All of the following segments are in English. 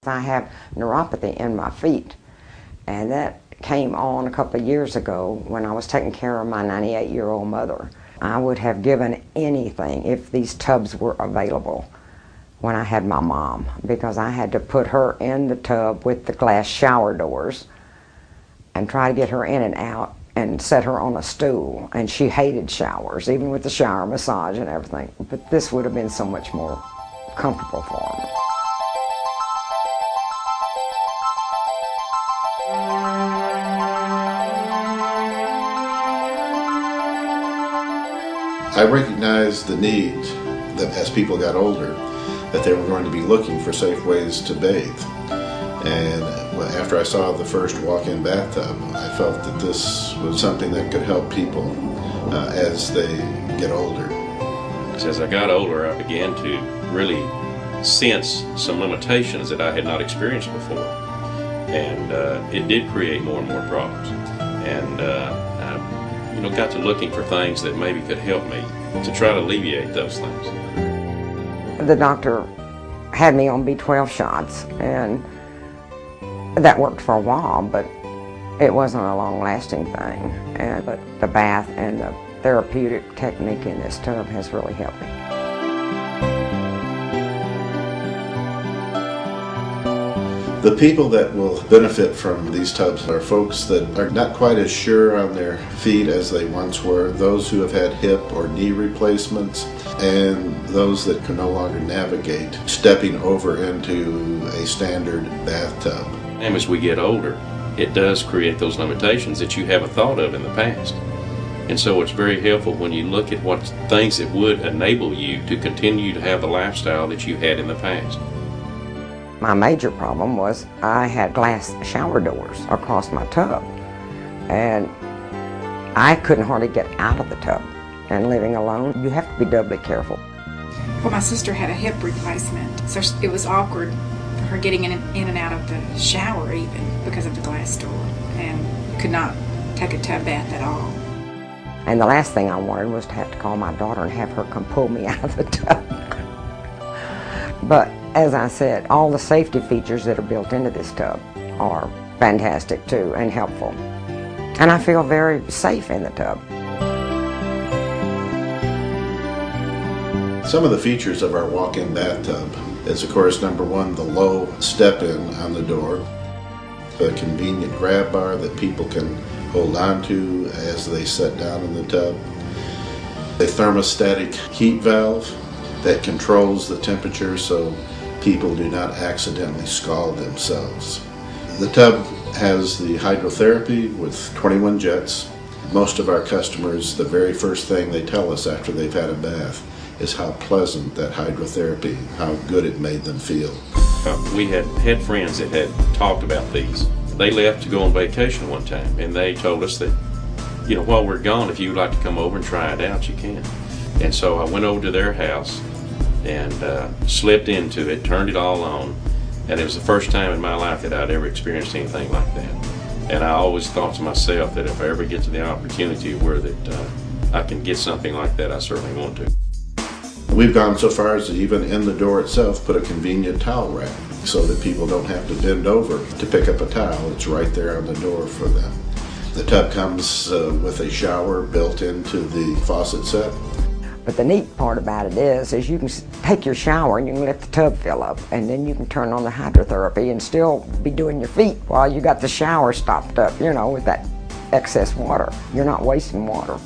I have neuropathy in my feet, and that came on a couple of years ago when I was taking care of my 98-year-old mother. I would have given anything if these tubs were available when I had my mom, because I had to put her in the tub with the glass shower doors and try to get her in and out and set her on a stool. And she hated showers, even with the shower massage and everything. But this would have been so much more comfortable for her. I recognized the need that as people got older, that they were going to be looking for safe ways to bathe. And after I saw the first walk-in bathtub, I felt that this was something that could help people as they get older. As I got older, I began to really sense some limitations that I had not experienced before. And it did create more and more problems. And I got to looking for things that maybe could help me to try to alleviate those things. The doctor had me on B12 shots, and that worked for a while, but it wasn't a long-lasting thing. But the bath and the therapeutic technique in this tub has really helped me. The people that will benefit from these tubs are folks that are not quite as sure on their feet as they once were, those who have had hip or knee replacements, and those that can no longer navigate stepping over into a standard bathtub. And as we get older, it does create those limitations that you haven't thought of in the past. And so it's very helpful when you look at what things that would enable you to continue to have the lifestyle that you had in the past. My major problem was I had glass shower doors across my tub, and I couldn't hardly get out of the tub. And living alone, you have to be doubly careful. Well, my sister had a hip replacement, so it was awkward for her getting in and out of the shower even because of the glass door, and could not take a tub bath at all. And the last thing I wanted was to have to call my daughter and have her come pull me out of the tub. But as I said, all the safety features that are built into this tub are fantastic too and helpful. And I feel very safe in the tub. Some of the features of our walk-in bathtub is, of course, number one, the low step-in on the door, a convenient grab bar that people can hold on to as they sit down in the tub, a thermostatic heat valve that controls the temperature so people do not accidentally scald themselves. The tub has the hydrotherapy with 21 jets. Most of our customers, the very first thing they tell us after they've had a bath is how pleasant that hydrotherapy, how good it made them feel. We had friends that had talked about these. They left to go on vacation one time, and they told us that, while we're gone, if you'd like to come over and try it out, you can. And so I went over to their house and slipped into it, turned it all on, and it was the first time in my life that I'd ever experienced anything like that. And I always thought to myself that if I ever get to the opportunity where that I can get something like that, I certainly want to. We've gone so far as to even in the door itself put a convenient towel rack so that people don't have to bend over to pick up a towel. It's right there on the door for them. The tub comes with a shower built into the faucet set. But the neat part about it is you can take your shower and you can let the tub fill up, and then you can turn on the hydrotherapy and still be doing your feet while you got the shower stopped up, with that excess water. You're not wasting water.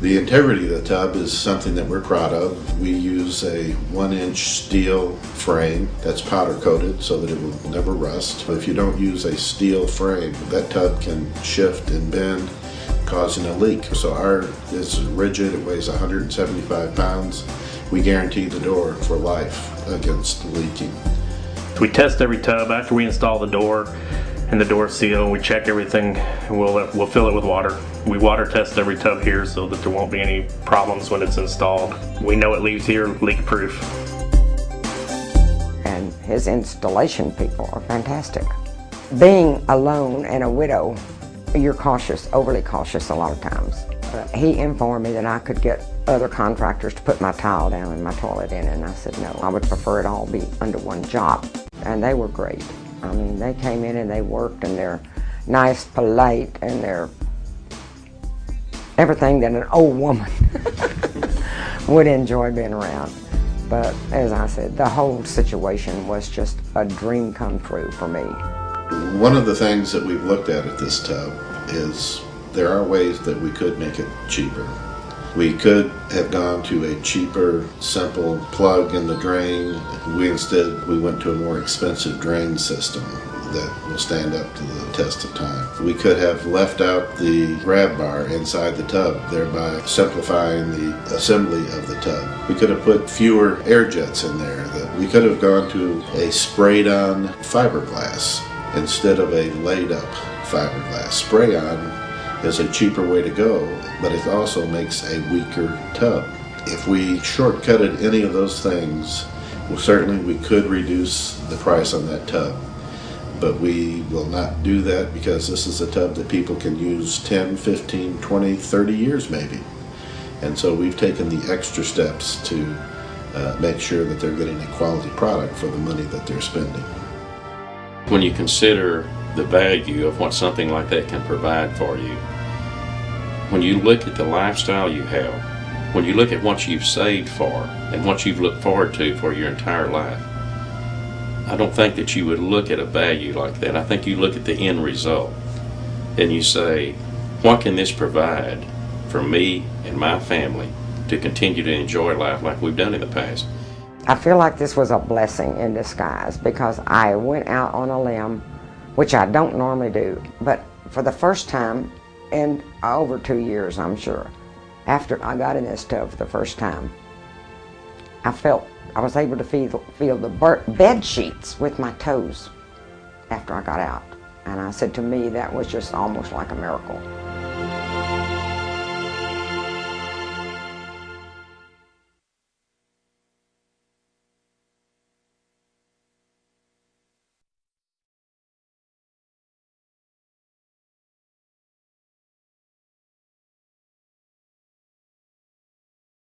The integrity of the tub is something that we're proud of. We use a 1-inch steel frame that's powder coated so that it will never rust. If you don't use a steel frame, that tub can shift and bend, causing a leak. So ours is rigid, it weighs 175 pounds. We guarantee the door for life against leaking. We test every tub after we install the door and the door seal. We check everything, and we'll fill it with water. We water test every tub here so that there won't be any problems when it's installed. We know it leaves here leak-proof. And his installation people are fantastic. Being alone and a widow, you're cautious, overly cautious a lot of times. But he informed me that I could get other contractors to put my tile down and my toilet in, and I said no, I would prefer it all be under one job. And they were great. I mean, they came in and they worked, and they're nice, polite, and they're everything that an old woman would enjoy being around. But as I said, the whole situation was just a dream come true for me. One of the things that we've looked at this tub is there are ways that we could make it cheaper. We could have gone to a cheaper, simple plug in the drain. Instead went to a more expensive drain system that will stand up to the test of time. We could have left out the grab bar inside the tub, thereby simplifying the assembly of the tub. We could have put fewer air jets in there. We could have gone to a sprayed-on fiberglass instead of a laid-up fiberglass. Spray-on is a cheaper way to go, but it also makes a weaker tub. If we shortcutted any of those things, well, certainly we could reduce the price on that tub. But we will not do that because this is a tub that people can use 10, 15, 20, 30 years maybe. And so we've taken the extra steps to make sure that they're getting a quality product for the money that they're spending. When you consider the value of what something like that can provide for you, when you look at the lifestyle you have, when you look at what you've saved for and what you've looked forward to for your entire life, I don't think that you would look at a value like that. I think you look at the end result and you say, what can this provide for me and my family to continue to enjoy life like we've done in the past? I feel like this was a blessing in disguise because I went out on a limb, which I don't normally do, but for the first time in over 2 years, I'm sure, after I got in this tub for the first time, I was able to feel the bed sheets with my toes after I got out. And I said, to me, that was just almost like a miracle.